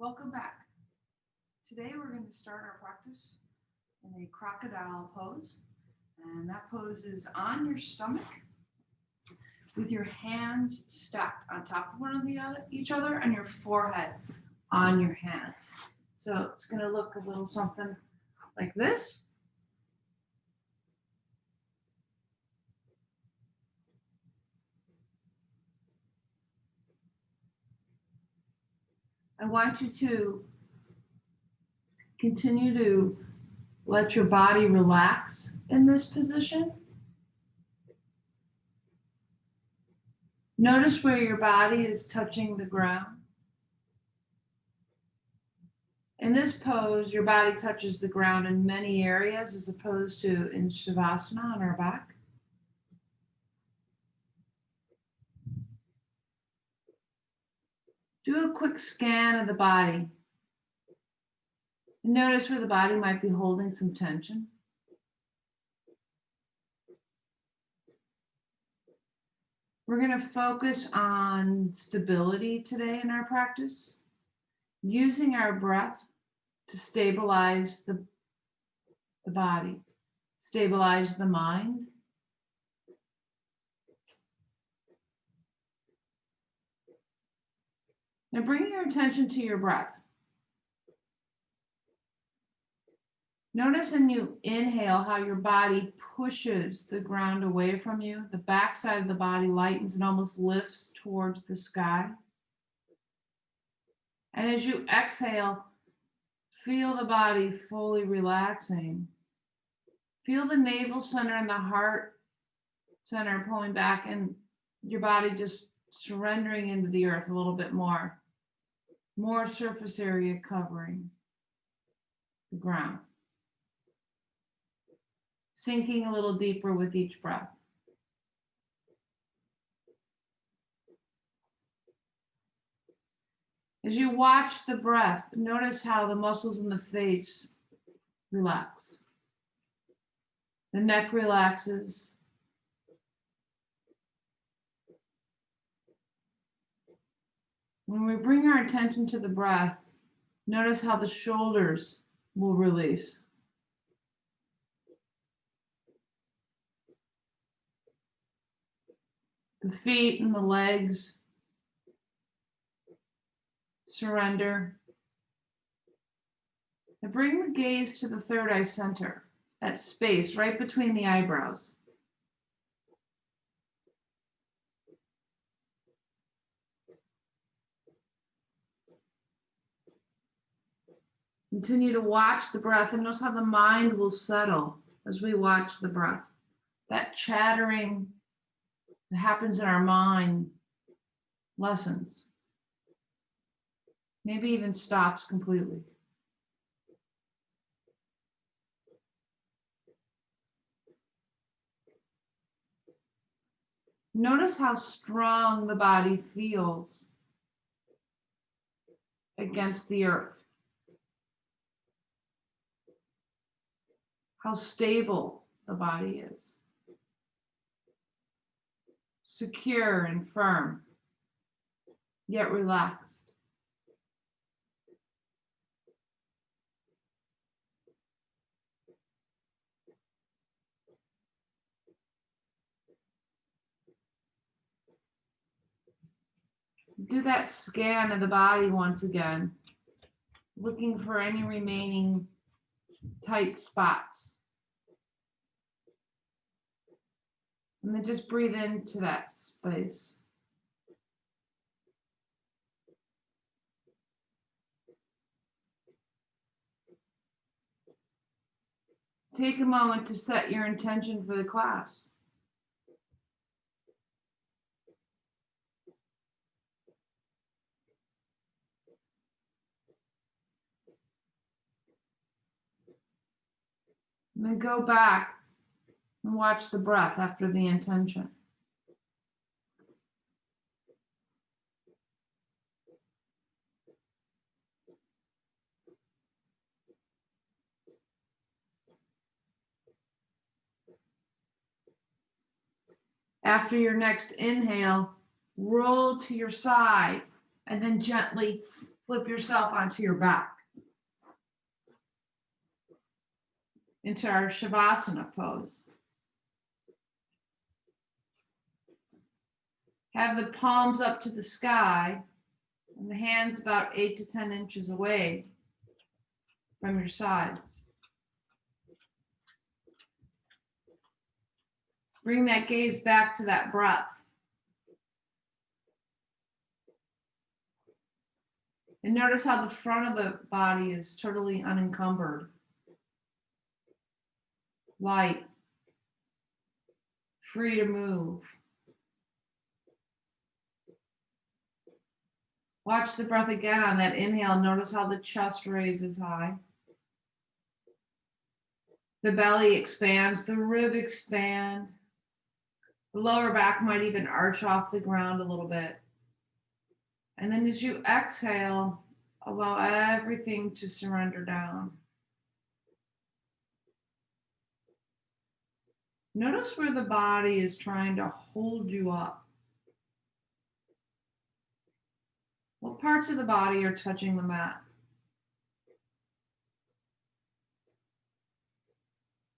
Welcome back. Today we're going to start our practice in a crocodile pose. And that pose is on your stomach with your hands stacked on top of each other and your forehead on your hands. So it's going to look a little something like this. I want you to continue to let your body relax in this position. Notice where your body is touching the ground. In this pose, your body touches the ground in many areas as opposed to in Shavasana on our back. Do a quick scan of the body. And notice where the body might be holding some tension. We're going to focus on stability today in our practice, using our breath to stabilize the body, stabilize the mind. Now bring your attention to your breath. Notice when you inhale how your body pushes the ground away from you. The backside of the body lightens and almost lifts towards the sky. And as you exhale, feel the body fully relaxing. Feel the navel center and the heart center pulling back and your body just surrendering into the earth a little bit more. More surface area covering the ground. Sinking a little deeper with each breath. As you watch the breath, notice how the muscles in the face relax. The neck relaxes. When we bring our attention to the breath, notice how the shoulders will release. The feet and the legs surrender. And bring the gaze to the third eye center, that space right between the eyebrows. Continue to watch the breath and notice how the mind will settle as we watch the breath. That chattering that happens in our mind lessens. Maybe even stops completely. Notice how strong the body feels against the earth. How stable the body is. Secure and firm, yet relaxed. Do that scan of the body once again, looking for any remaining tight spots. And then just breathe into that space. Take a moment to set your intention for the class. And then go back and watch the breath after the intention. After your next inhale, roll to your side and then gently Flip yourself onto your back into our Shavasana pose. Have the palms up to the sky and the hands about 8 to 10 inches away from your sides. Bring that gaze back to that breath. And notice how the front of the body is totally unencumbered. Light. Free to move. Watch the breath again on that inhale. Notice how the chest raises high. The belly expands, the rib expand. The lower back might even arch off the ground a little bit. And then as you exhale, allow everything to surrender down. Notice where the body is trying to hold you up. What parts of the body are touching the mat?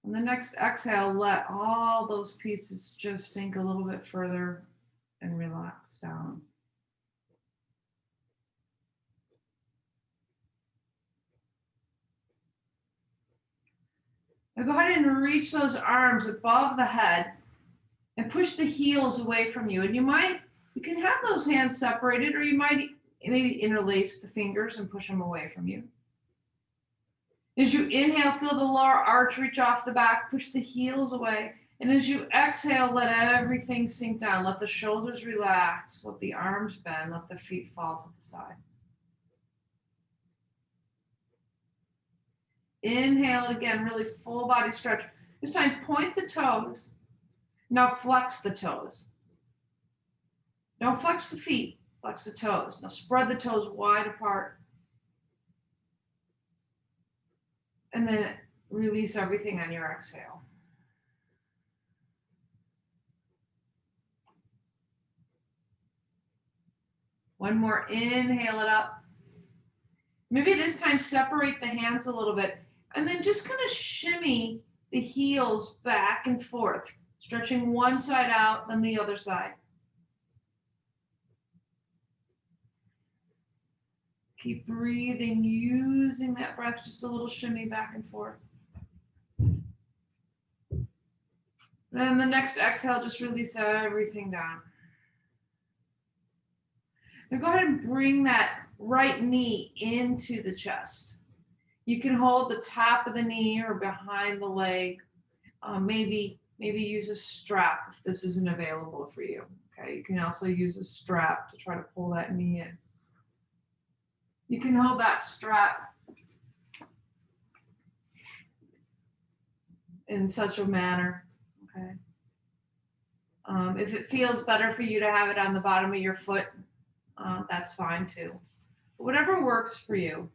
On the next exhale, let all those pieces just sink a little bit further and relax down. Now go ahead and reach those arms above the head and push the heels away from you. And you can have those hands separated, or you might maybe interlace the fingers and push them away from you. As you inhale, feel the lower arch reach off the back, push the heels away. And as you exhale, let everything sink down. Let the shoulders relax, let the arms bend, let the feet fall to the side. Inhale it again, really full body stretch. This time, point the toes. Now flex the toes. Don't flex the feet, flex the toes. Now spread the toes wide apart. And then release everything on your exhale. One more, inhale it up. Maybe this time separate the hands a little bit and then just kind of shimmy the heels back and forth, stretching one side out, then the other side. Keep breathing, using that breath, just a little shimmy back and forth. Then the next exhale, just release everything down. Now go ahead and bring that right knee into the chest. You can hold the top of the knee or behind the leg. Maybe use a strap if this isn't available for you. Okay, you can also use a strap to try to pull that knee in. You can hold that strap in such a manner, okay? If it feels better for you to have it on the bottom of your foot, that's fine too. But whatever works for you.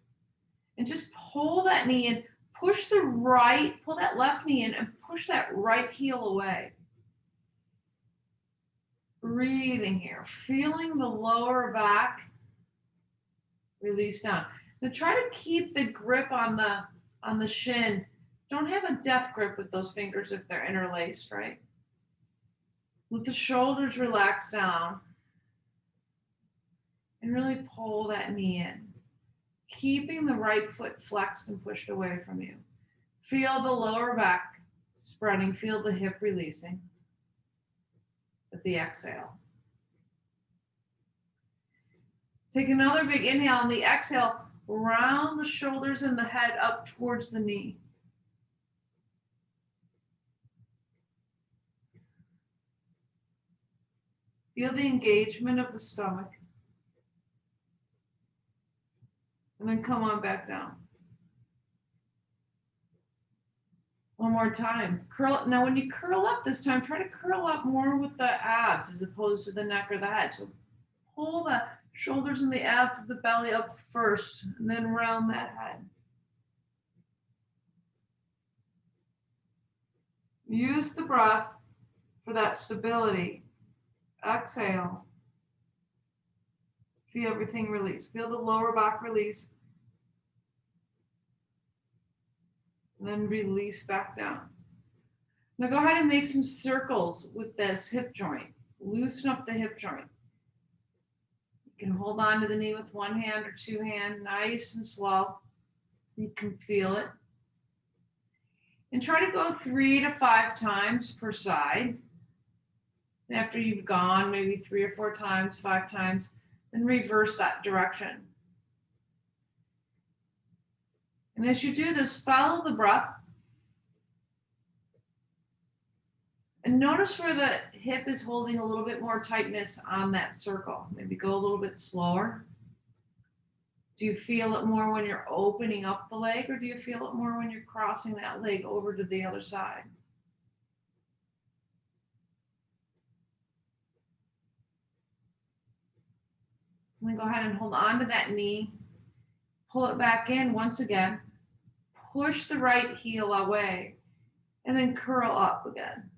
And just pull that knee in, pull that left knee in and push that right heel away. Breathing here, feeling the lower back release down. Now try to keep the grip on the shin. Don't have a death grip with those fingers if they're interlaced, right? Let the shoulders relax down and really pull that knee in. Keeping the right foot flexed and pushed away from you. Feel the lower back spreading, feel the hip releasing with the exhale. Take another big inhale. On the exhale, round the shoulders and the head up towards the knee. Feel the engagement of the stomach. And then come on back down. One more time. Curl. Now when you curl up this time, try to curl up more with the abs as opposed to the neck or the head. So pull the shoulders and the abs of the belly up first, and then round that head. Use the breath for that stability. Exhale. Feel everything release. Feel the lower back release. And then release back down. Now go ahead and make some circles with this hip joint. Loosen up the hip joint. You can hold on to the knee with one hand or two hands, nice and slow, so you can feel it. And try to go 3 to 5 times per side. And after you've gone maybe 3 or 4 times, 5 times, then reverse that direction. And as you do this, follow the breath. And notice where the hip is holding a little bit more tightness on that circle. Maybe go a little bit slower. Do you feel it more when you're opening up the leg, or do you feel it more when you're crossing that leg over to the other side? And then go ahead and hold on to that knee. Pull it back in once again. Push the right heel away, and then curl up again.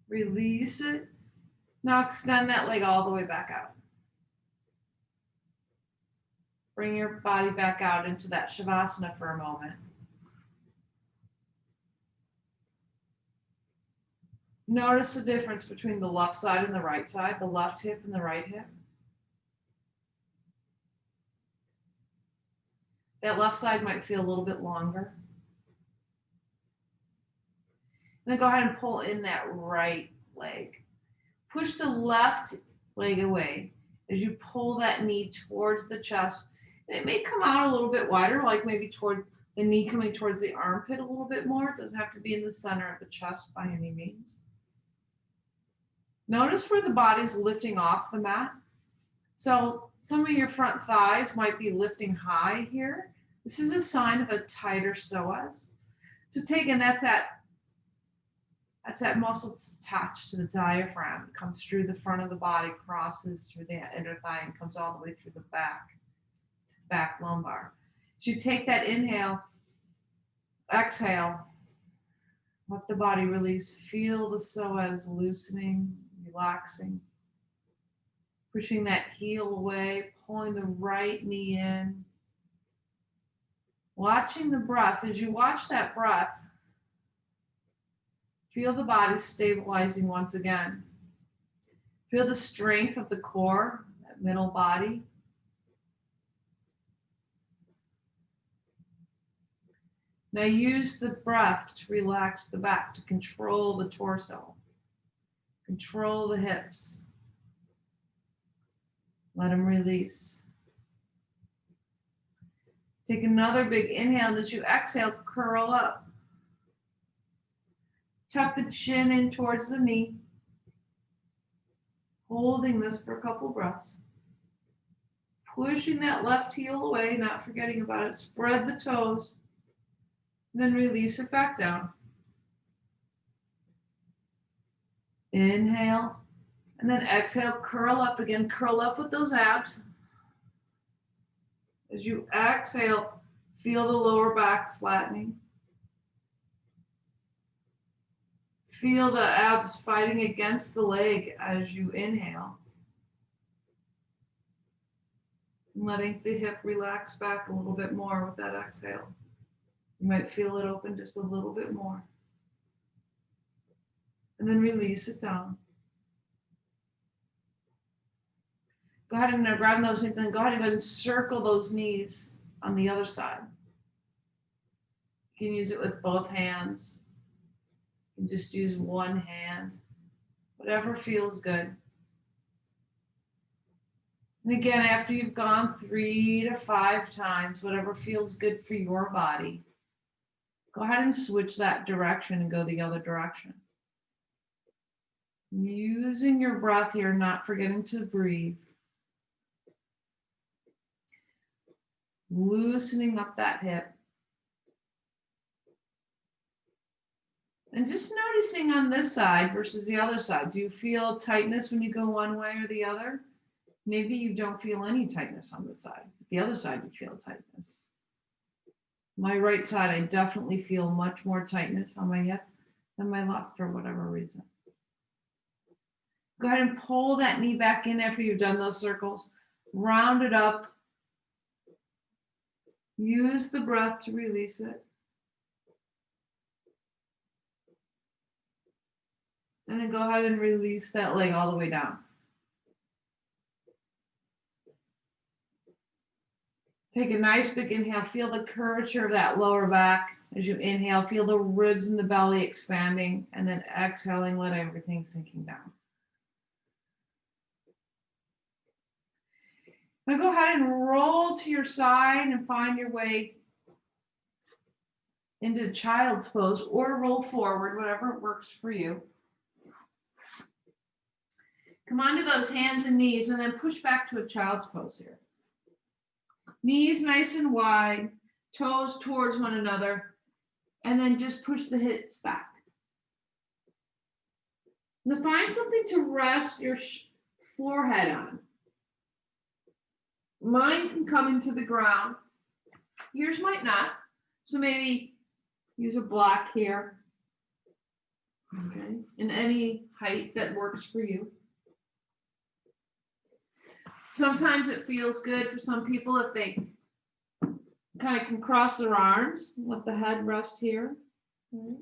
Release it. Now extend that leg all the way back out. Bring your body back out into that Shavasana for a moment. Notice the difference between the left side and the right side, the left hip and the right hip. That left side might feel a little bit longer. And then go ahead and pull in that right leg. Push the left leg away as you pull that knee towards the chest. And it may come out a little bit wider, like maybe towards the knee coming towards the armpit a little bit more. It doesn't have to be in the center of the chest by any means. Notice where the body's lifting off the mat. So some of your front thighs might be lifting high here. This is a sign of a tighter psoas. So that's that muscle that's attached to the diaphragm. It comes through the front of the body, crosses through the inner thigh, and comes all the way through the back, to the back lumbar. As you take that inhale, exhale, let the body release. Feel the psoas loosening, relaxing. Pushing that heel away, pulling the right knee in. Watching the breath. As you watch that breath, feel the body stabilizing once again. Feel the strength of the core, that middle body. Now use the breath to relax the back, to control the torso. Control the hips. Let them release. Take another big inhale, and as you exhale, curl up. Tuck the chin in towards the knee. Holding this for a couple breaths. Pushing that left heel away, not forgetting about it. Spread the toes. And then release it back down. Inhale. And then exhale, curl up again. Curl up with those abs. As you exhale, feel the lower back flattening. Feel the abs fighting against the leg as you inhale. And letting the hip relax back a little bit more with that exhale. You might feel it open just a little bit more. And then release it down. Go ahead and grab those knees, and go ahead and circle those knees on the other side. You can use it with both hands. You can just use one hand. Whatever feels good. And again, after you've gone 3 to 5 times, whatever feels good for your body, go ahead and switch that direction and go the other direction. Using your breath here, not forgetting to breathe. Loosening up that hip. And just noticing on this side versus the other side. Do you feel tightness when you go one way or the other? Maybe you don't feel any tightness on this side. The other side, you feel tightness. My right side, I definitely feel much more tightness on my hip than my left for whatever reason. Go ahead and pull that knee back in after you've done those circles. Round it up. Use the breath to release it. And then go ahead and release that leg all the way down. Take a nice big inhale. Feel the curvature of that lower back as you inhale. Feel the ribs in the belly expanding. And then exhaling, let everything sinking down. Now go ahead and roll to your side and find your way into child's pose, or roll forward, whatever works for you. Come onto those hands and knees and then push back to a child's pose here. Knees nice and wide, toes towards one another, and then just push the hips back. Now find something to rest your forehead on. Mine can come into the ground. Yours might not. So maybe use a block here. Okay, in any height that works for you. Sometimes it feels good for some people if they kind of can cross their arms, let the head rest here. Okay.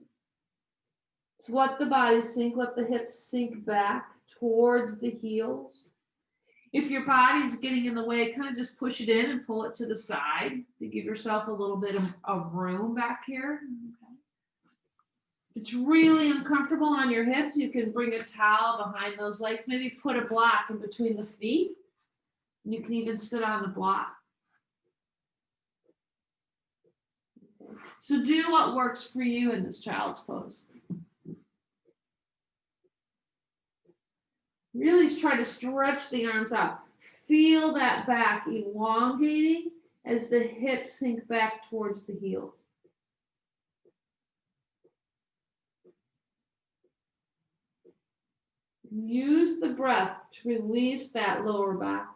So let the body sink, let the hips sink back towards the heels. If your body's getting in the way, kind of just push it in and pull it to the side to give yourself a little bit of room back here. Okay. If it's really uncomfortable on your hips, you can bring a towel behind those legs, maybe put a block in between the feet. You can even sit on the block. So do what works for you in this child's pose. Really try to stretch the arms out. Feel that back elongating as the hips sink back towards the heels. Use the breath to release that lower back.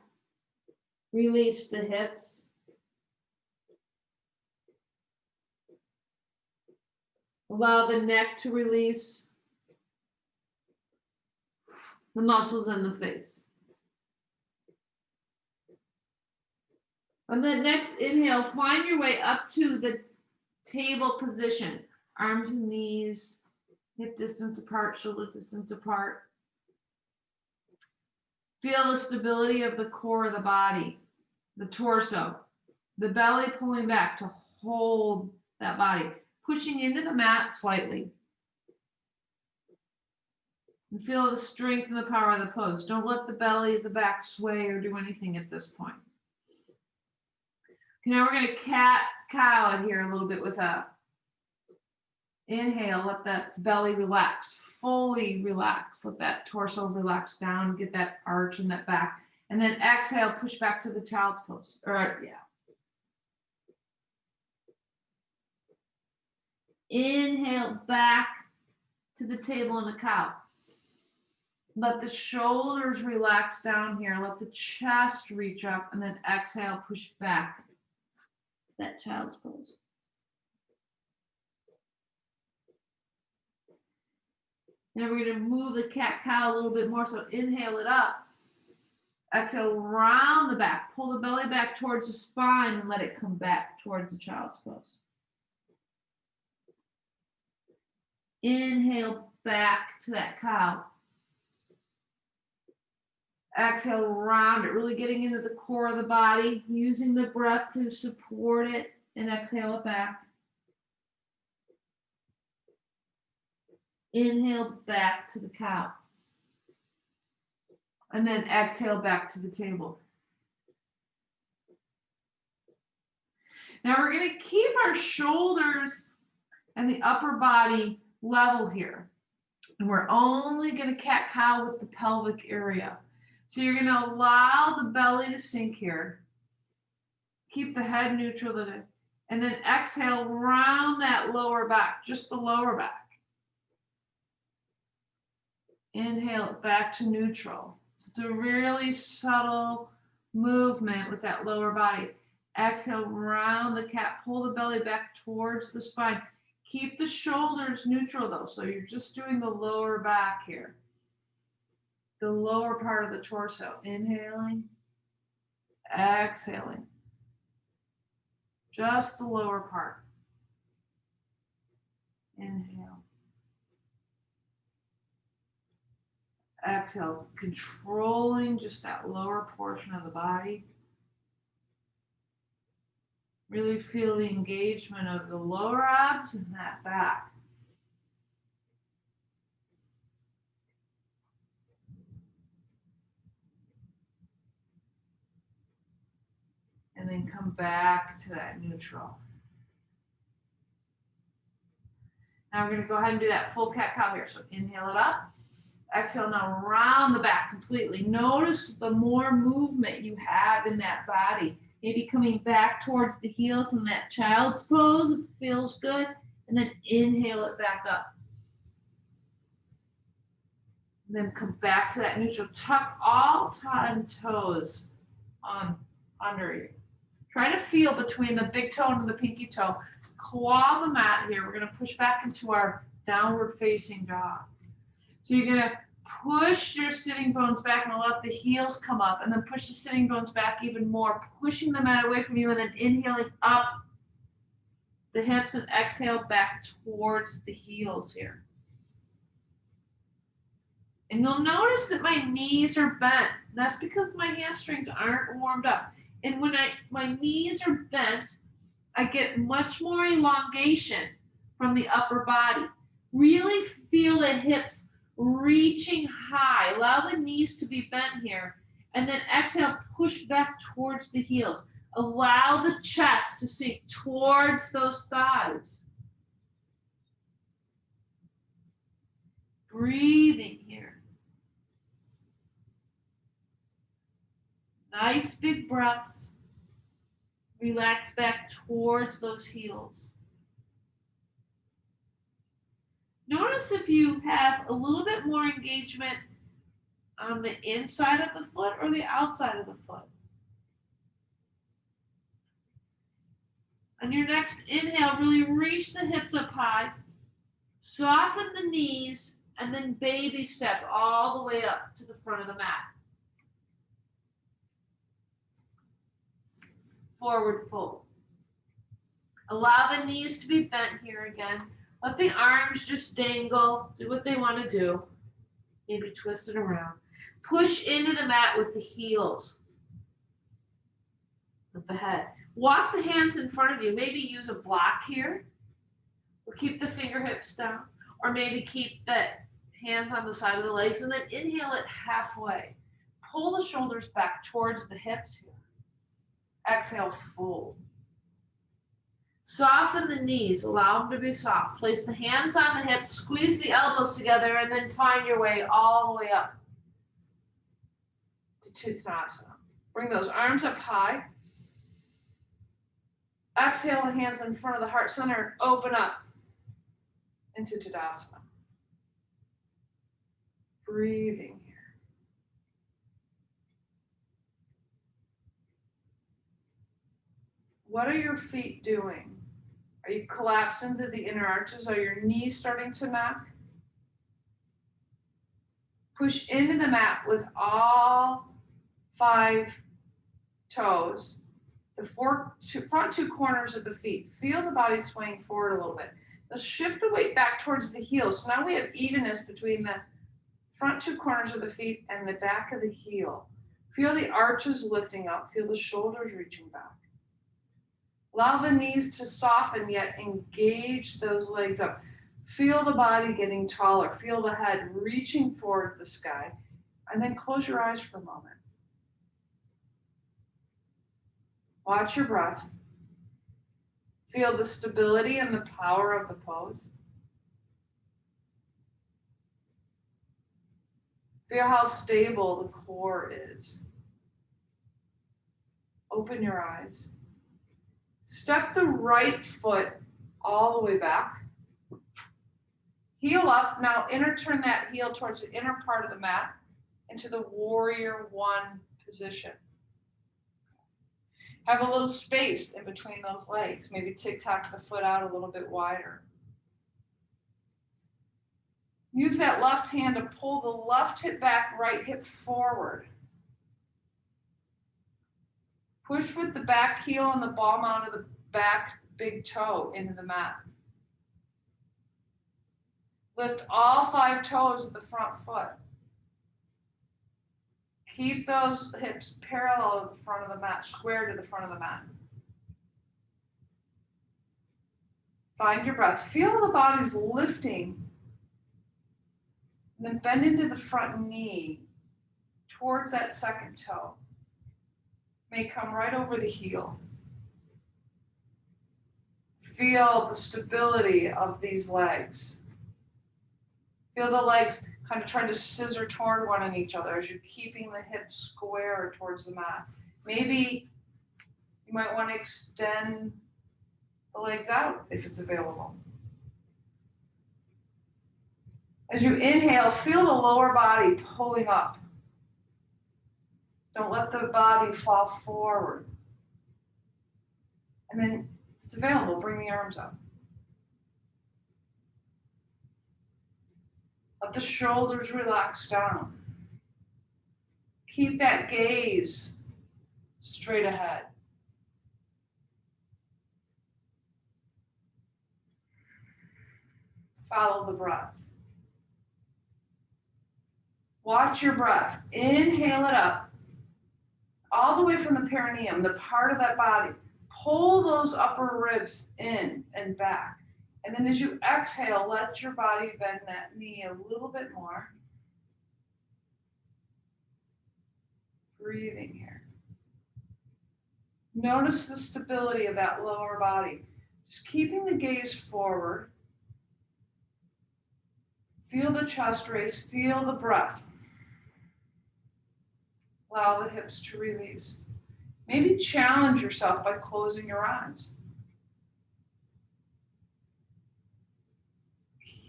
Release the hips. Allow the neck to release. The muscles in the face. On the next inhale, find your way up to the table position. Arms and knees, hip distance apart, shoulder distance apart. Feel the stability of the core of the body, the torso, the belly pulling back to hold that body, pushing into the mat slightly. And feel the strength and the power of the pose. Don't let the belly, the back sway or do anything at this point. Okay, now we're going to cat-cow it here a little bit with a inhale. Let that belly relax, fully relax. Let that torso relax down, get that arch in that back. And then exhale, push back to the child's pose. Inhale back to the table in the cow. Let the shoulders relax down here. Let the chest reach up, and then exhale, push back to that child's pose. Now we're going to move the cat-cow a little bit more. So inhale it up. Exhale, round the back. Pull the belly back towards the spine and let it come back towards the child's pose. Inhale back to that cow. Exhale, round it, really getting into the core of the body, using the breath to support it, and exhale it back. Inhale back to the cow. And then exhale back to the table. Now we're going to keep our shoulders and the upper body level here. And we're only going to cat-cow with the pelvic area. So you're going to allow the belly to sink here. Keep the head neutral. And then exhale, round that lower back, just the lower back. Inhale it back to neutral. So it's a really subtle movement with that lower body. Exhale, round the cat, pull the belly back towards the spine. Keep the shoulders neutral though, so you're just doing the lower back here. the lower part of the torso. Inhaling, exhaling. Just the lower part. Inhale. Exhale, controlling just that lower portion of the body. Really feel the engagement of the lower abs and that back. And then come back to that neutral. Now we're going to go ahead and do that full cat-cow here. So inhale it up. Exhale now round the back completely. Notice the more movement you have in that body. Maybe coming back towards the heels in that child's pose. It feels good. And then inhale it back up. And then come back to that neutral. Tuck all 10 toes on under you. Try to feel between the big toe and the pinky toe. Claw the mat here. We're going to push back into our downward facing dog. So you're going to push your sitting bones back and let the heels come up, and then push the sitting bones back even more, pushing the mat away from you, and then inhaling up the hips and exhale back towards the heels here. And you'll notice that my knees are bent. That's because my hamstrings aren't warmed up. And when my knees are bent, I get much more elongation from the upper body. Really feel the hips reaching high. Allow the knees to be bent here. And then exhale, push back towards the heels. Allow the chest to sink towards those thighs. Breathing here. Nice big breaths. Relax back towards those heels. Notice if you have a little bit more engagement on the inside of the foot or the outside of the foot. On your next inhale, really reach the hips up high, soften the knees, and then baby step all the way up to the front of the mat. Forward fold. Allow the knees to be bent here again. Let the arms just dangle, do what they want to do. Maybe twist it around. Push into the mat with the heels of the head. Walk the hands in front of you. Maybe use a block here. Or keep the finger hips down. Or maybe keep the hands on the side of the legs and then inhale it halfway. Pull the shoulders back towards the hips here. Exhale, fold. Soften the knees, allow them to be soft. Place the hands on the hips, squeeze the elbows together, and then find your way all the way up to Uttanasana. Bring those arms up high. Exhale the hands in front of the heart center, open up into Tadasana. Breathing here. What are your feet doing? Are you collapsed into the inner arches? Are your knees starting to knock? Push into the mat with all 5 toes. The front 2 corners of the feet. Feel the body swaying forward a little bit. Let's shift the weight back towards the heels. So now we have evenness between the front 2 corners of the feet and the back of the heel. Feel the arches lifting up. Feel the shoulders reaching back. Allow the knees to soften, yet engage those legs up. Feel the body getting taller. Feel the head reaching toward the sky. And then close your eyes for a moment. Watch your breath. Feel the stability and the power of the pose. Feel how stable the core is. Open your eyes. Step the right foot all the way back. Heel up. Now turn that heel towards the inner part of the mat into the warrior 1 position. Have a little space in between those legs. Maybe tic-tac the foot out a little bit wider. Use that left hand to pull the left hip back, right hip forward. Push with the back heel and the ball mound of the back big toe into the mat. Lift all 5 toes of the front foot. Keep those hips parallel to the front of the mat, square to the front of the mat. Find your breath. Feel the body's lifting. And then bend into the front knee towards that second toe. May come right over the heel. Feel the stability of these legs. Feel the legs kind of trying to scissor toward one and each other as you're keeping the hips square towards the mat. Maybe you might want to extend the legs out if it's available. As you inhale, feel the lower body pulling up. Don't let the body fall forward. And then, if it's available, bring the arms up. Let the shoulders relax down. Keep that gaze straight ahead. Follow the breath. Watch your breath. Inhale it up, all the way from the perineum, the part of that body. Pull those upper ribs in and back. And then as you exhale, let your body bend that knee a little bit more. Breathing here. Notice the stability of that lower body. Just keeping the gaze forward. Feel the chest raise, feel the breath. Allow the hips to release. Maybe challenge yourself by closing your eyes.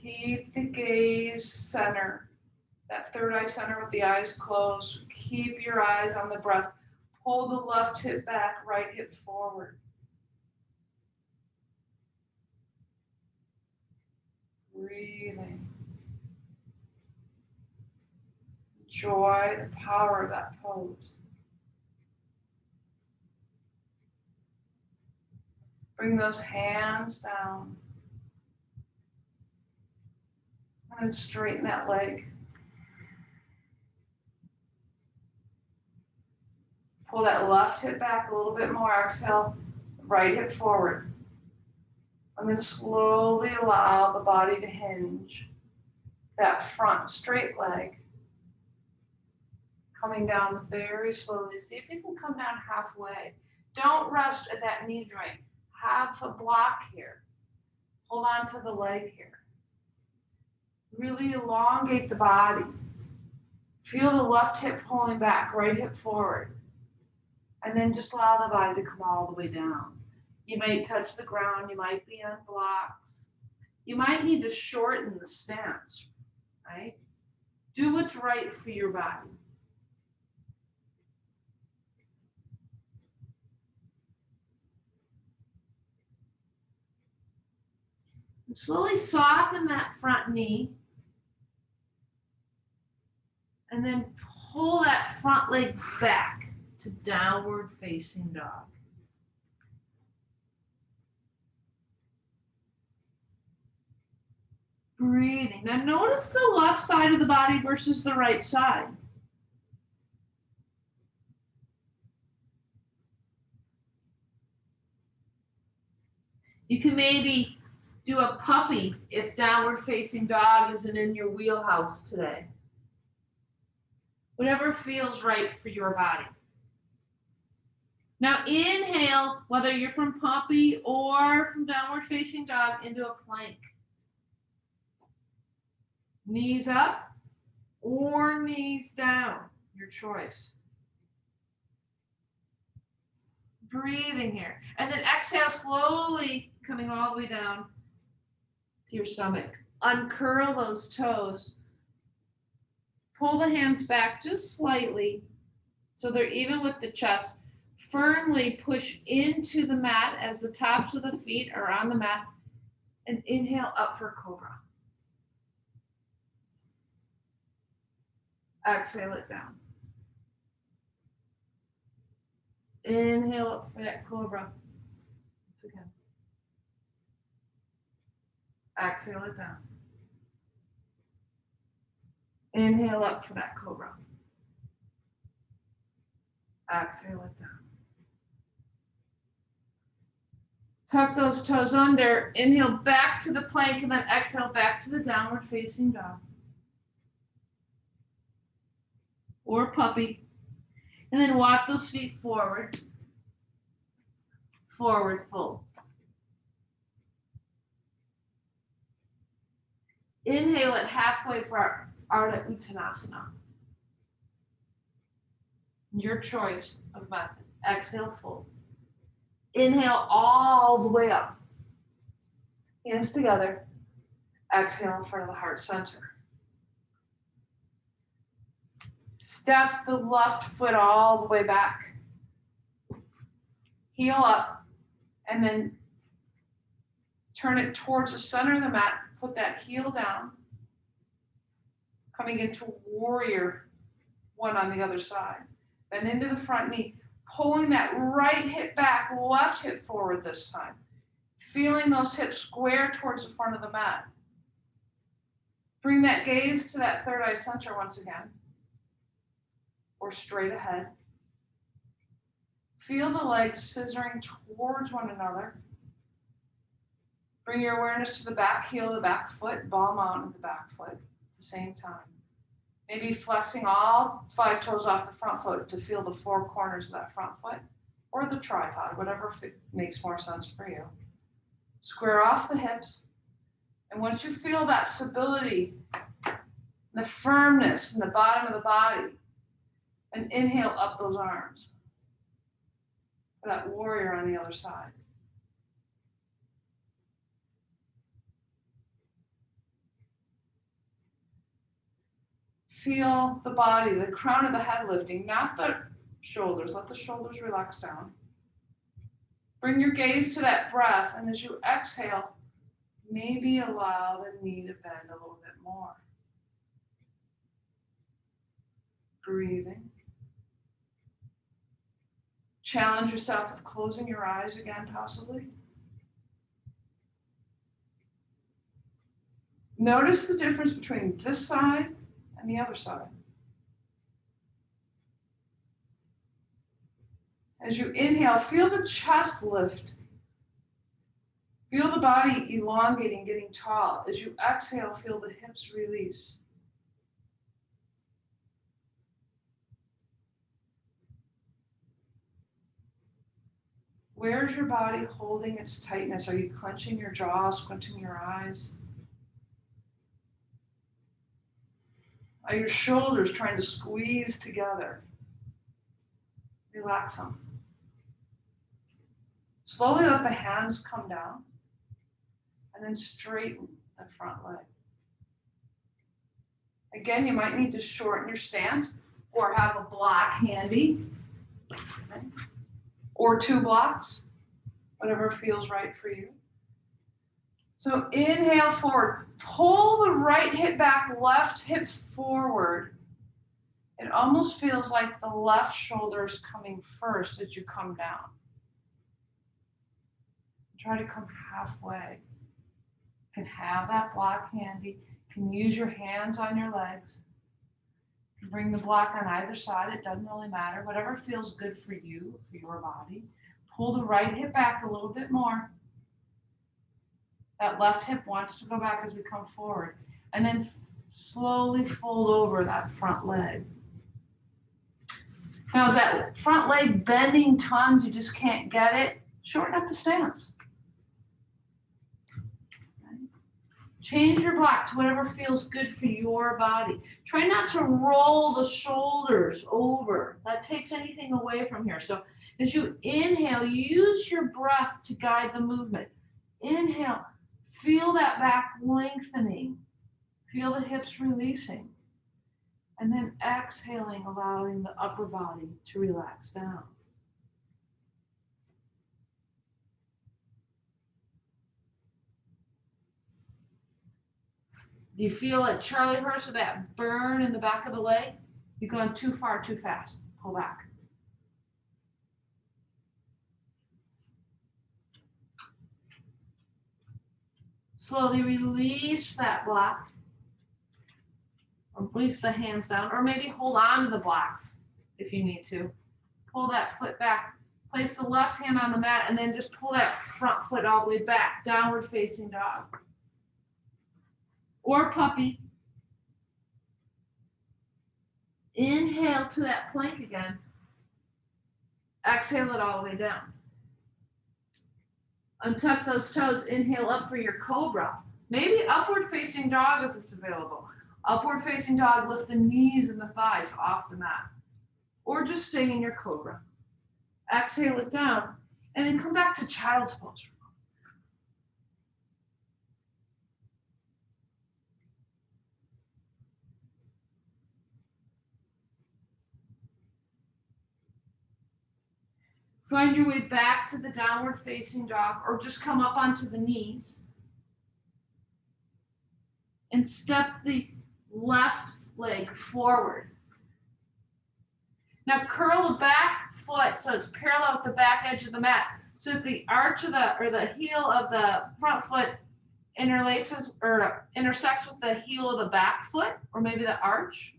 Keep the gaze center, that third eye center with the eyes closed. Keep your eyes on the breath. Pull the left hip back, right hip forward. Breathing. Enjoy the power of that pose. Bring those hands down. And then straighten that leg. Pull that left hip back a little bit more. Exhale, right hip forward. And then slowly allow the body to hinge. That front straight leg. Coming down very slowly. See if you can come down halfway. Don't rest at that knee joint. Have a block here. Hold on to the leg here. Really elongate the body. Feel the left hip pulling back, right hip forward. And then just allow the body to come all the way down. You might touch the ground. You might be on blocks. You might need to shorten the stance, right? Do what's right for your body. And slowly soften that front knee. And then pull that front leg back to downward facing dog. Breathing. Now notice the left side of the body versus the right side. You can maybe do a puppy if downward facing dog isn't in your wheelhouse today. Whatever feels right for your body. Now inhale, whether you're from puppy or from downward facing dog, into a plank. Knees up or knees down, your choice. Breathing here. And then exhale slowly, coming all the way down to your stomach. Uncurl those toes. Pull the hands back just slightly so they're even with the chest. Firmly push into the mat as the tops of the feet are on the mat. And inhale up for cobra. Exhale it down. Inhale up for that cobra. Once again. Exhale it down. Inhale up for that cobra. Exhale it down. Tuck those toes under. Inhale back to the plank and then exhale back to the downward facing dog. Or puppy. And then walk those feet forward. Forward fold. Inhale it halfway for our Ardha Uttanasana. Your choice of method. Exhale, fold. Inhale all the way up. Hands together. Exhale in front of the heart center. Step the left foot all the way back. Heel up. And then turn it towards the center of the mat. Put that heel down. Coming into warrior one on the other side. Then into the front knee. Pulling that right hip back, left hip forward this time. Feeling those hips square towards the front of the mat. Bring that gaze to that third eye center once again. Or straight ahead. Feel the legs scissoring towards one another. Bring your awareness to the back heel of the back foot, palm out of the back foot at the same time. Maybe flexing all 5 toes off the front foot to feel the 4 corners of that front foot, or the tripod, whatever makes more sense for you. Square off the hips, and once you feel that stability, the firmness in the bottom of the body, and inhale up those arms. For that warrior on the other side. Feel the body, the crown of the head lifting, not the shoulders. Let the shoulders relax down. Bring your gaze to that breath, and as you exhale, maybe allow the knee to bend a little bit more. Breathing. Challenge yourself with closing your eyes again, possibly. Notice the difference between this side and the other side. As you inhale, feel the chest lift. Feel the body elongating, getting tall. As you exhale, feel the hips release. Where's your body holding its tightness? Are you clenching your jaw, squinting your eyes? Are your shoulders trying to squeeze together? Relax them. Slowly let the hands come down and then straighten the front leg. Again, you might need to shorten your stance or have a block handy. Okay. Or 2 blocks, whatever feels right for you. So inhale forward. Pull the right hip back, left hip forward. It almost feels like the left shoulder is coming first as you come down. Try to come halfway. You can have that block handy. You can use your hands on your legs. You can bring the block on either side. It doesn't really matter. Whatever feels good for you, for your body. Pull the right hip back a little bit more. That left hip wants to go back as we come forward. And then slowly fold over that front leg. Now, is that front leg bending tons, you just can't get it? Shorten up the stance. Okay. Change your block to whatever feels good for your body. Try not to roll the shoulders over. That takes anything away from here. So as you inhale, use your breath to guide the movement. Inhale. Feel that back lengthening. Feel the hips releasing. And then exhaling, allowing the upper body to relax down. Do you feel like Charlie horse with that burn in the back of the leg? You've gone too far, too fast. Pull back. Slowly release that block. Or release the hands down. Or maybe hold on to the blocks if you need to. Pull that foot back. Place the left hand on the mat and then just pull that front foot all the way back. Downward facing dog. Or puppy. Inhale to that plank again. Exhale it all the way down. Untuck those toes. Inhale up for your cobra. Maybe upward facing dog if it's available. Upward facing dog, lift the knees and the thighs off the mat. Or just stay in your cobra. Exhale it down. And then come back to child's pose. Find your way back to the downward facing dog or just come up onto the knees. And step the left leg forward. Now curl the back foot so it's parallel with the back edge of the mat. So that the arch of the heel of the front foot interlaces or intersects with the heel of the back foot or maybe the arch.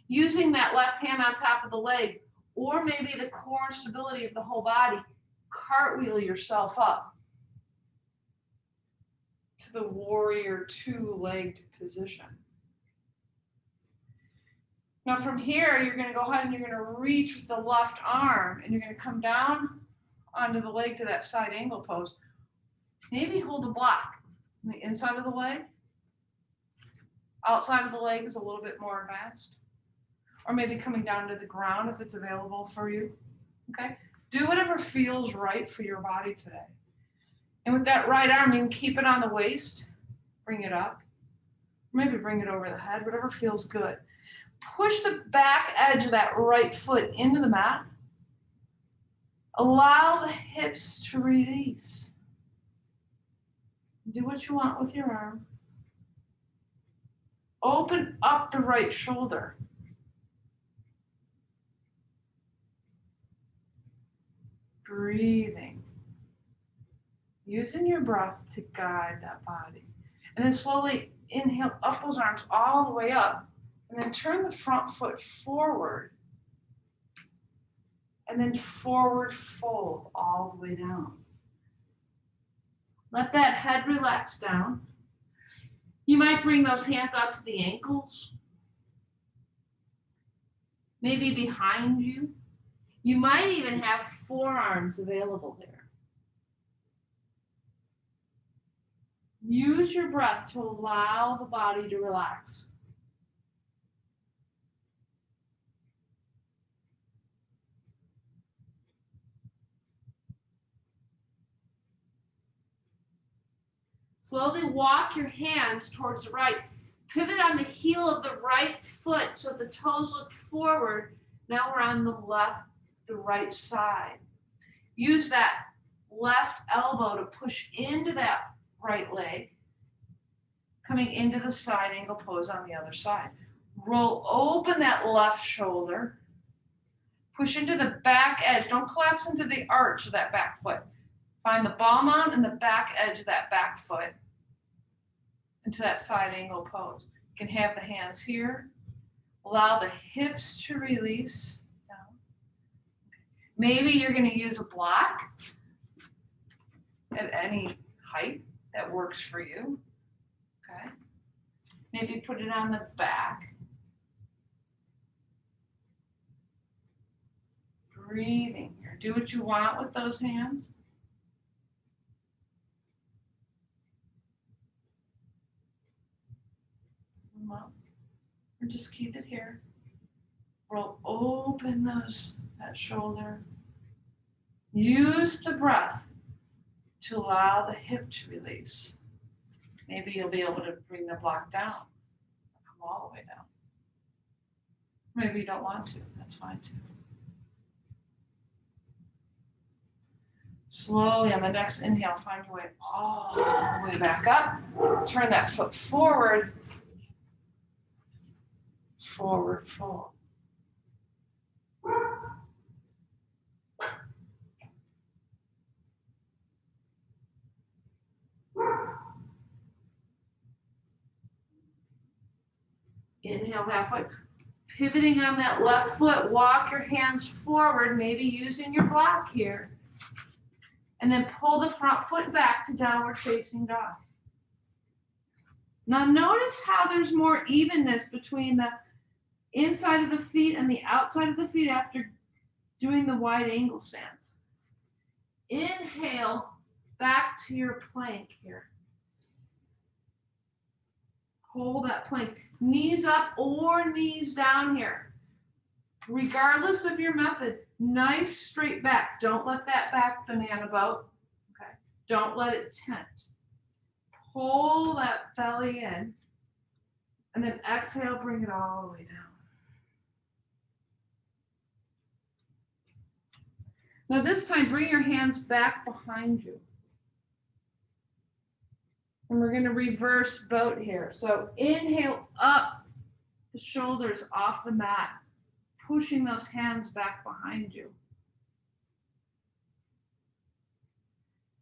Using that left hand on top of the leg or maybe the core and stability of the whole body, cartwheel yourself up to the warrior two-legged position. Now from here, you're going to go ahead and you're going to reach with the left arm and you're going to come down onto the leg to that side angle pose. Maybe hold a block on the inside of the leg. Outside of the leg is a little bit more advanced. Or maybe coming down to the ground if it's available for you. Okay? Do whatever feels right for your body today. And with that right arm, you can keep it on the waist, bring it up, maybe bring it over the head, whatever feels good. Push the back edge of that right foot into the mat. Allow the hips to release. Do what you want with your arm. Open up the right shoulder. Breathing. Using your breath to guide that body. And then slowly inhale up those arms all the way up. And then turn the front foot forward. And then forward fold all the way down. Let that head relax down. You might bring those hands out to the ankles. Maybe behind you. You might even have forearms available there. Use your breath to allow the body to relax. Slowly walk your hands towards the right. Pivot on the heel of the right foot so the toes look forward. Now we're on the right side. Use that left elbow to push into that right leg, coming into the side angle pose on the other side. Roll open that left shoulder. Push into the back edge. Don't collapse into the arch of that back foot. Find the ball mount and the back edge of that back foot into that side angle pose. You can have the hands here. Allow the hips to release down. Maybe you're going to use a block at any height that works for you. Okay. Maybe put it on the back. Breathing here. Do what you want with those hands. Or just keep it here. Roll open that shoulder. Use the breath to allow the hip to release. Maybe you'll be able to bring the block down. Come all the way down. Maybe you don't want to. That's fine too. Slowly on the next inhale, find your way all the way back up. Turn that foot forward. Forward fold. Inhale halfway. Pivoting on that left foot, walk your hands forward, maybe using your block here. And then pull the front foot back to downward facing dog. Now notice how there's more evenness between the inside of the feet and the outside of the feet after doing the wide angle stance. Inhale back to your plank here. Hold that plank. Knees up or knees down here. Regardless of your method, nice straight back. Don't let that back banana boat. Okay. Don't let it tent. Pull that belly in. And then exhale, bring it all the way down. Now this time, bring your hands back behind you. And we're going to reverse boat here. So inhale up, the shoulders off the mat, pushing those hands back behind you.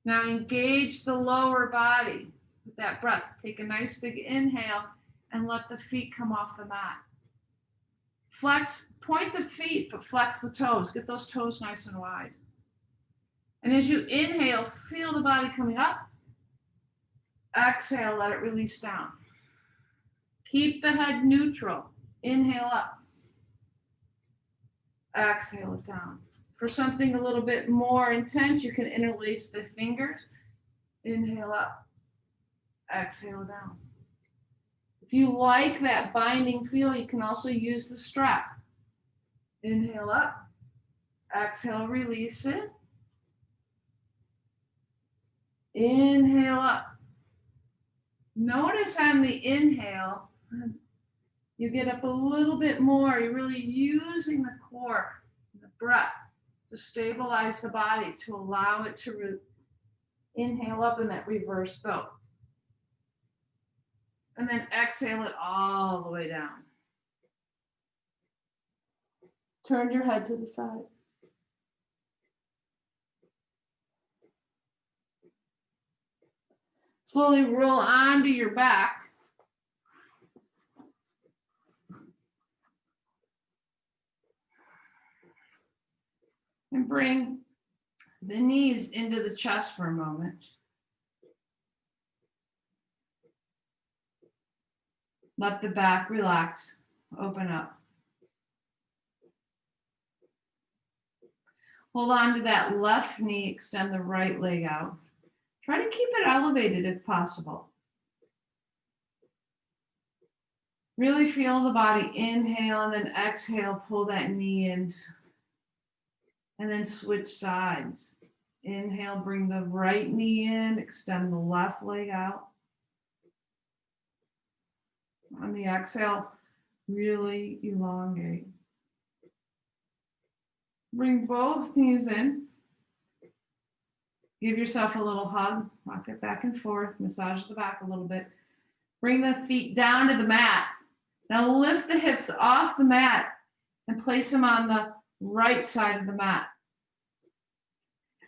Now engage the lower body with that breath. Take a nice big inhale and let the feet come off the mat. Flex, point the feet, but flex the toes. Get those toes nice and wide. And as you inhale, feel the body coming up. Exhale, let it release down. Keep the head neutral. Inhale up. Exhale it down. For something a little bit more intense, you can interlace the fingers. Inhale up. Exhale down. If you like that binding feel, you can also use the strap. Inhale up. Exhale, release it. Inhale up. Notice on the inhale, you get up a little bit more. You're really using the core, the breath, to stabilize the body, to allow it to inhale up in that reverse boat. And then exhale it all the way down. Turn your head to the side. Slowly roll onto your back. And bring the knees into the chest for a moment. Let the back relax, open up. Hold on to that left knee, extend the right leg out. Try to keep it elevated if possible. Really feel the body. Inhale and then exhale, pull that knee in. And then switch sides. Inhale, bring the right knee in, extend the left leg out. On the exhale, really elongate. Bring both knees in. Give yourself a little hug, rock it back and forth, massage the back a little bit. Bring the feet down to the mat. Now lift the hips off the mat and place them on the right side of the mat.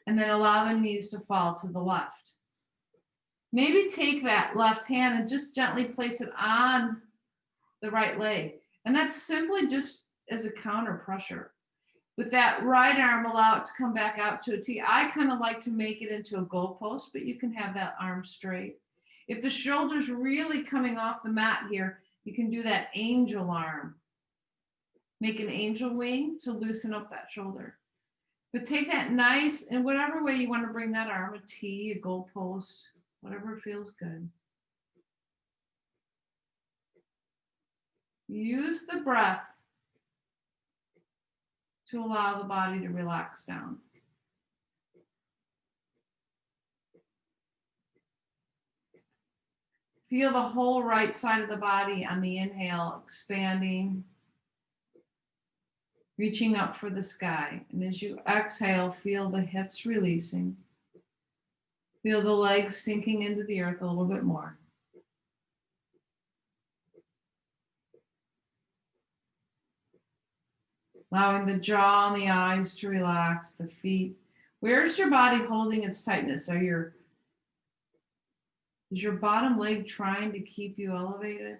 And then allow the knees to fall to the left. Maybe take that left hand and just gently place it on the right leg. And that's simply just as a counter pressure. With that right arm, allow it to come back out to a T. I kind of like to make it into a goalpost, but you can have that arm straight. If the shoulder's really coming off the mat here, you can do that angel arm. Make an angel wing to loosen up that shoulder. But take that nice, in whatever way you want to bring that arm, a T, a goalpost, whatever feels good. Use the breath to allow the body to relax down. Feel the whole right side of the body on the inhale expanding, reaching up for the sky. And as you exhale, feel the hips releasing. Feel the legs sinking into the earth a little bit more. Allowing the jaw and the eyes to relax, the feet. Where's your body holding its tightness? Is your bottom leg trying to keep you elevated?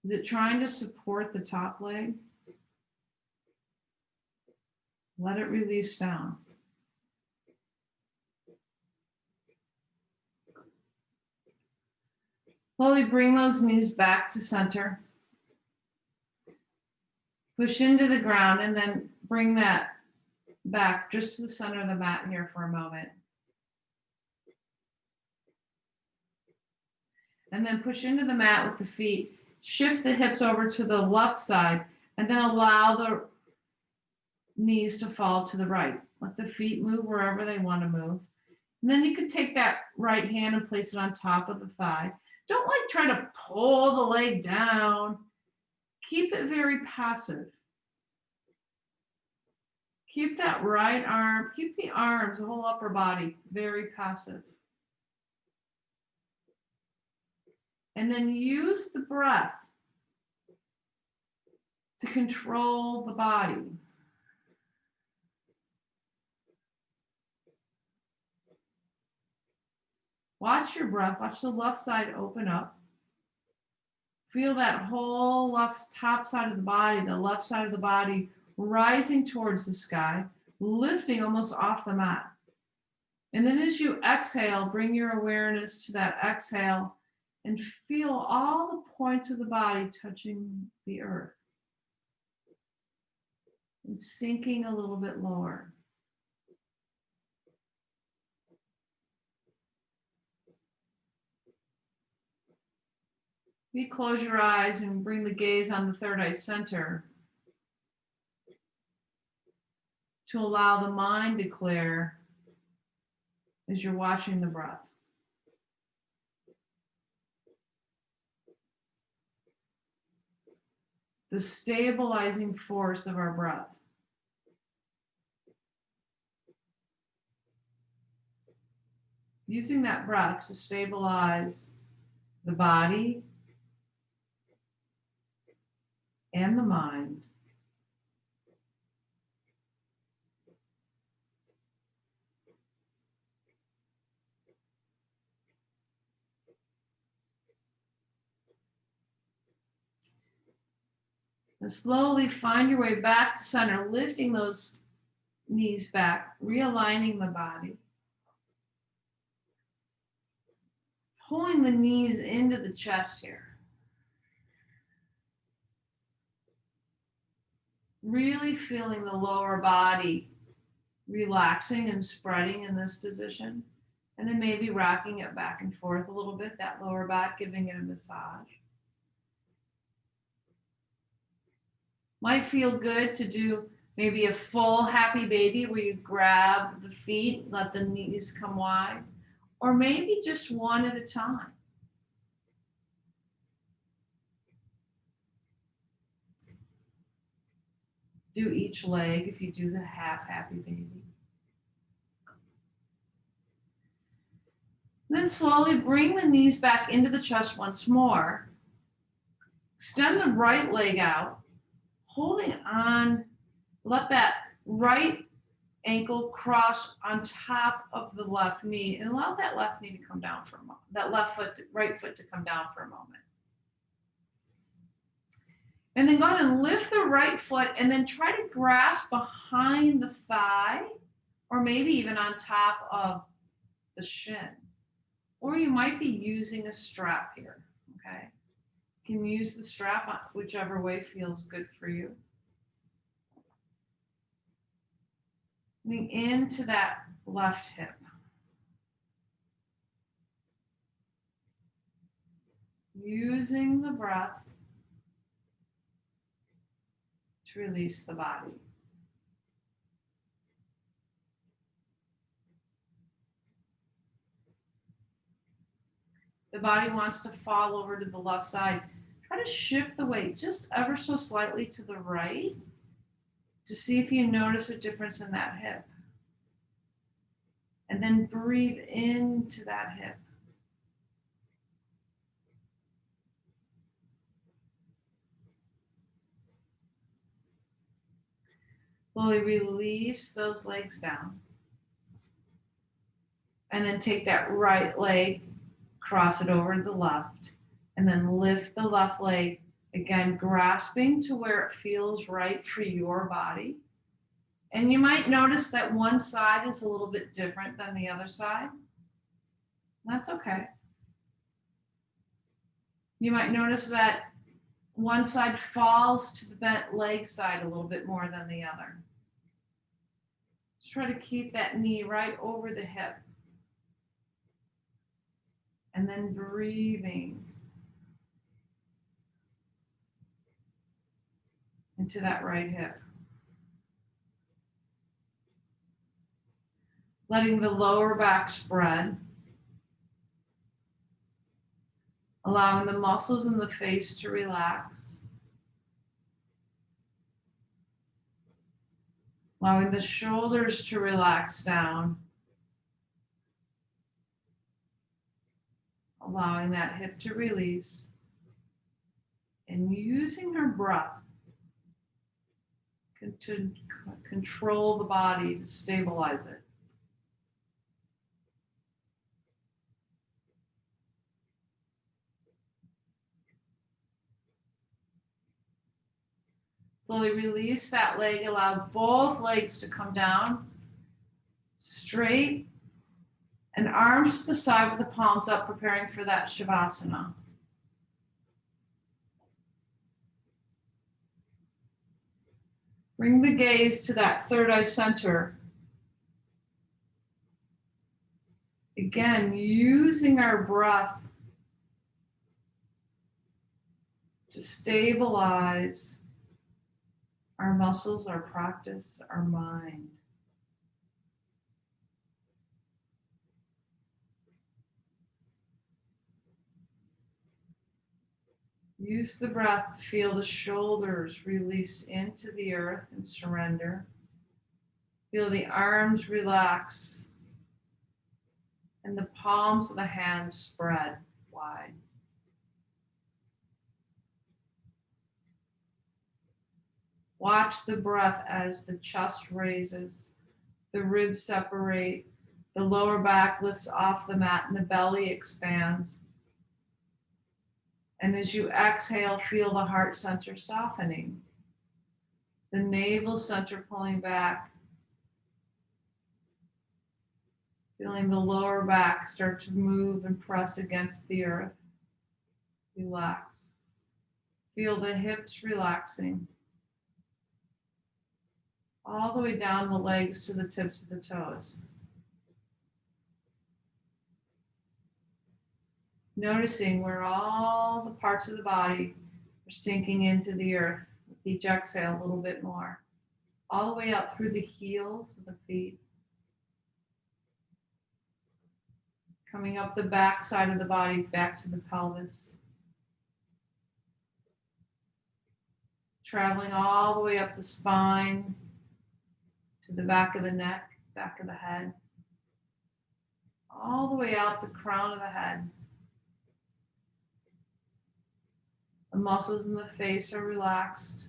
Is it trying to support the top leg? Let it release down. Slowly bring those knees back to center. Push into the ground and then bring that back just to the center of the mat here for a moment. And then push into the mat with the feet. Shift the hips over to the left side and then allow the knees to fall to the right. Let the feet move wherever they want to move. And then you can take that right hand and place it on top of the thigh. Don't like try to pull the leg down. Keep it very passive. Keep that right arm, keep the arms, the whole upper body, very passive. And then use the breath to control the body. Watch your breath, watch the left side open up. Feel that whole left top side of the body, the left side of the body rising towards the sky, lifting almost off the mat. And then as you exhale, bring your awareness to that exhale and feel all the points of the body touching the earth and sinking a little bit lower. You close your eyes and bring the gaze on the third eye center to allow the mind to clear as you're watching the breath. The stabilizing force of our breath. Using that breath to stabilize the body and the mind. And slowly find your way back to center, lifting those knees back, realigning the body. Pulling the knees into the chest here. Really feeling the lower body relaxing and spreading in this position. And then maybe rocking it back and forth a little bit, that lower back, giving it a massage. Might feel good to do maybe a full happy baby where you grab the feet, let the knees come wide, or maybe just one at a time. Do each leg if you do the half happy baby. Then slowly bring the knees back into the chest once more. Extend the right leg out, holding on, let that right ankle cross on top of the left knee and allow that left knee to come down for a moment, that right foot to come down for a moment. And then go ahead and lift the right foot and then try to grasp behind the thigh or maybe even on top of the shin. Or you might be using a strap here, okay? You can use the strap whichever way feels good for you. Lean into that left hip. Using the breath to release the body. The body wants to fall over to the left side. Try to shift the weight just ever so slightly to the right to see if you notice a difference in that hip. And then breathe into that hip. Slowly release those legs down. And then take that right leg, cross it over to the left, and then lift the left leg Again, grasping to where it feels right for your body. And you might notice that one side is a little bit different than the other side. That's okay. You might notice that one side falls to the bent leg side a little bit more than the other. Just try to keep that knee right over the hip. And then breathing into that right hip. Letting the lower back spread. Allowing the muscles in the face to relax. Allowing the shoulders to relax down. Allowing that hip to release. And using our breath to control the body, to stabilize it. Slowly release that leg, allow both legs to come down straight and arms to the side with the palms up, preparing for that Shavasana. Bring the gaze to that third eye center. Again, using our breath to stabilize our muscles, our practice, our mind. Use the breath to feel the shoulders release into the earth and surrender. Feel the arms relax and the palms of the hands spread wide. Watch the breath as the chest raises, the ribs separate, the lower back lifts off the mat and the belly expands. And as you exhale, feel the heart center softening, the navel center pulling back, feeling the lower back start to move and press against the earth. Relax. Feel the hips relaxing, all the way down the legs to the tips of the toes. Noticing where all the parts of the body are sinking into the earth with each exhale a little bit more. All the way up through the heels of the feet. Coming up the back side of the body, back to the pelvis. Traveling all the way up the spine to the back of the neck, back of the head. All the way out the crown of the head. The muscles in the face are relaxed.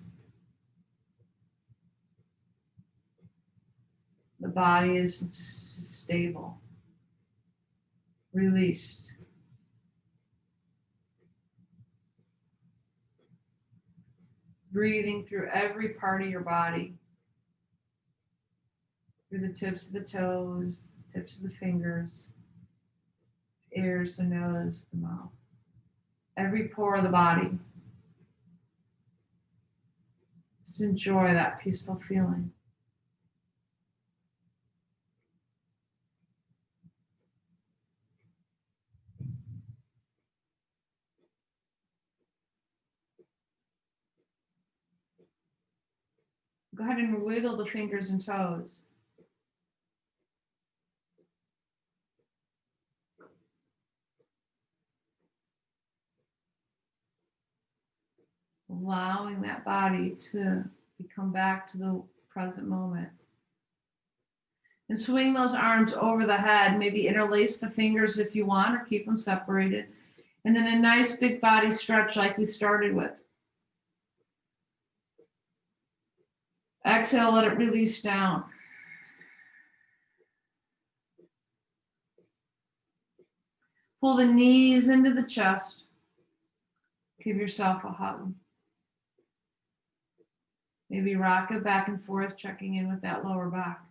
The body is stable, released. Breathing through every part of your body, through the tips of the toes, tips of the fingers, ears, the nose, the mouth. Every pore of the body. Just enjoy that peaceful feeling. Go ahead and wiggle the fingers and toes. Allowing that body to come back to the present moment. And swing those arms over the head, maybe interlace the fingers if you want, or keep them separated. And then a nice big body stretch like we started with. Exhale, let it release down. Pull the knees into the chest. Give yourself a hug. Maybe rock it back and forth, checking in with that lower back.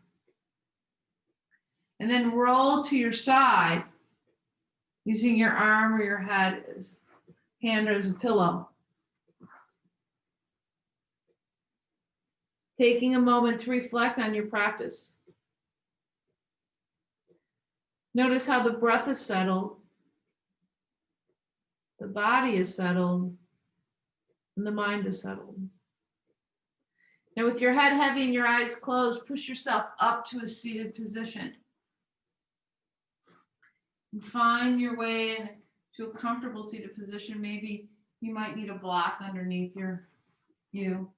And then roll to your side, using your arm or your hand as a pillow. Taking a moment to reflect on your practice. Notice how the breath is settled, the body is settled, and the mind is settled. Now, with your head heavy and your eyes closed, push yourself up to a seated position. And find your way into a comfortable seated position. Maybe you might need a block underneath you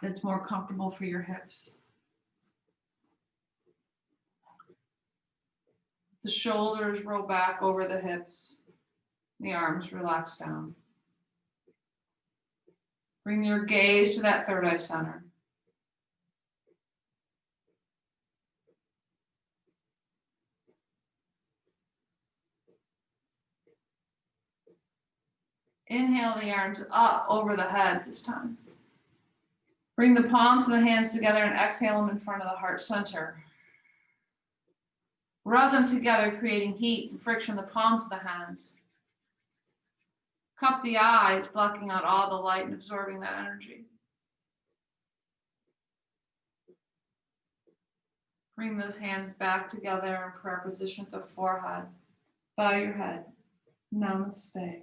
that's more comfortable for your hips. The shoulders roll back over the hips. The arms relax down. Bring your gaze to that third eye center. Inhale the arms up over the head this time. Bring the palms of the hands together and exhale them in front of the heart center. Rub them together, creating heat and friction in the palms of the hands. Cup the eyes, blocking out all the light and absorbing that energy. Bring those hands back together in prayer position with the forehead. Bow your head. Namaste.